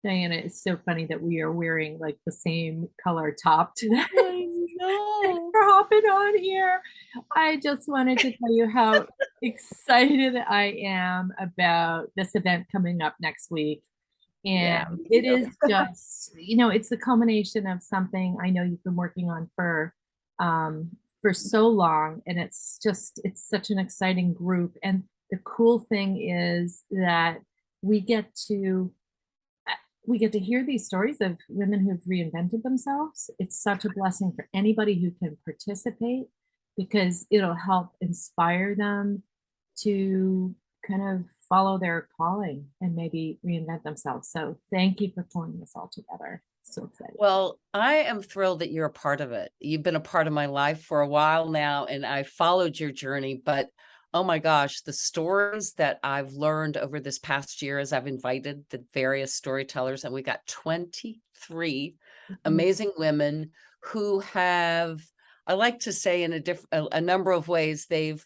Diana, it's so funny that we are wearing like the same color top today. I Thanks know. for hopping on here. I just wanted to tell you how excited I am about this event coming up next week. Yeah, And me it too. is just, it's the culmination of something I know you've been working on for so long. And it's such an exciting group. And the cool thing is that we get to we get to hear these stories of women who've reinvented themselves. It's such a blessing for anybody who can participate because it'll help inspire them to kind of follow their calling and maybe reinvent themselves. So thank you for pulling this all together. So excited. Well, I am thrilled that you're a part of it. You've been a part of my life for a while now, and I followed your journey. But oh my gosh, the stories that I've learned over this past year as I've invited the various storytellers, and we got 23 Mhm. amazing women who have, I like to say, in a number of ways, they've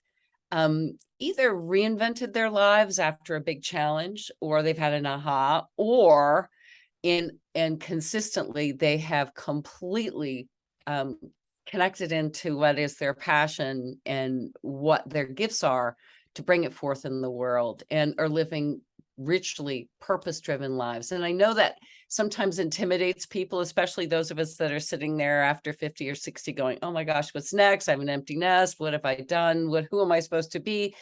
either reinvented their lives after a big challenge, or they've had an aha, or and consistently they have completely um, connected into what is their passion and what their gifts are to bring it forth in the world, and are living richly purpose-driven lives. And I know that sometimes intimidates people, especially those of us that are sitting there after 50 or 60 going, oh my gosh, what's next? I have an empty nest. What have I done? Who am I supposed to be?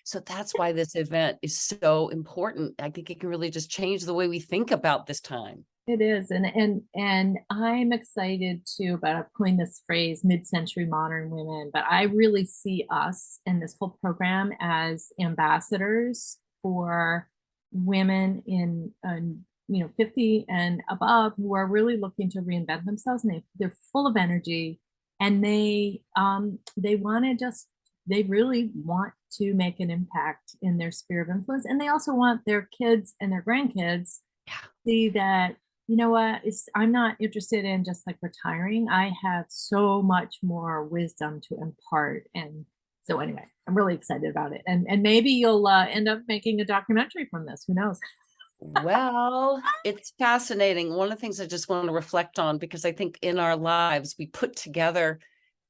So that's why this event is so important. I think it can really just change the way we think about this time. It is, and I'm excited too about I've coined this phrase mid-century modern women, but I really see us and this whole program as ambassadors for women in 50 and above who are really looking to reinvent themselves, and they're full of energy, and they want to just they really want to make an impact in their sphere of influence, and they also want their kids and their grandkids Yeah. see that I'm not interested in just like retiring. I have so much more wisdom to impart. And so anyway, I'm really excited about it. And maybe you'll end up making a documentary from this. Who knows? Well, it's fascinating. One of the things I just want to reflect on, because I think in our lives, we put together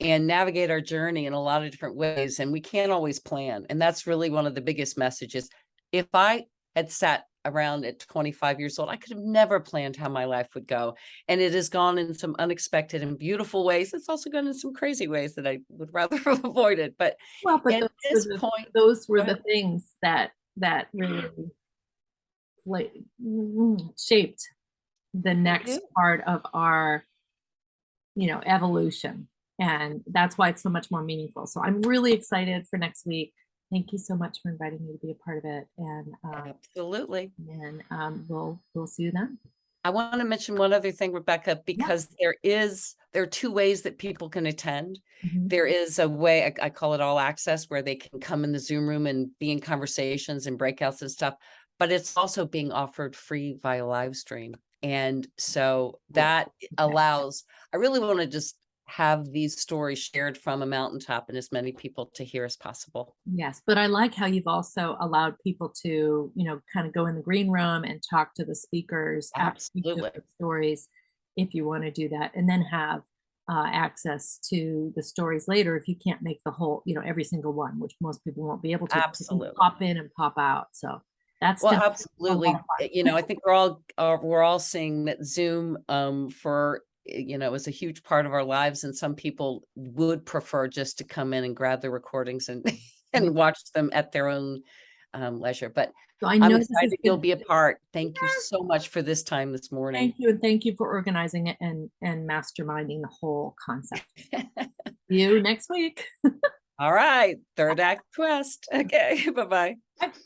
and navigate our journey in a lot of different ways, and we can't always plan. And that's really one of the biggest messages. If I had sat around at 25 years old, I could have never planned how my life would go. And it has gone in some unexpected and beautiful ways. It's also gone in some crazy ways that I would rather have avoided. But Well, but at this point, those were go the ahead. things that really like shaped the They do. next part of our evolution. And that's why it's so much more meaningful. So I'm really excited for next week. Thank you so much for inviting me to be a part of it. Absolutely. We'll see you then. I wanna mention one other thing, Rebecca, Yeah. because there are 2 ways that people can attend. Mhm. There is a way, I call it all access, where they can come in the Zoom room and be in conversations and breakouts and stuff, but it's also being offered free via live stream. And so Cool. that Okay. allows, I really wanna just have these stories shared from a mountaintop and as many people to hear as possible. Yes, but I like how you've also allowed people to, kind of go in the green room and talk to the speakers after each of Absolutely. the stories, if you want to do that, and then have access to the stories later if you can't make the whole, every single one, which most people won't be able to. You can Absolutely. pop in and pop out. So that's Well, going to be a lot of absolutely. fun. I think we're all seeing that Zoom, is a huge part of our lives, and some people would prefer just to come in and grab the recordings and Yeah. and watch them at their own leisure. But So I I'm know this has excited you'll been. be a part. Thank you Yes, so much for this time this morning. thank you, and thank you for organizing it and masterminding the whole concept. See you next week. All right, third act twist. Okay, bye bye. Bye.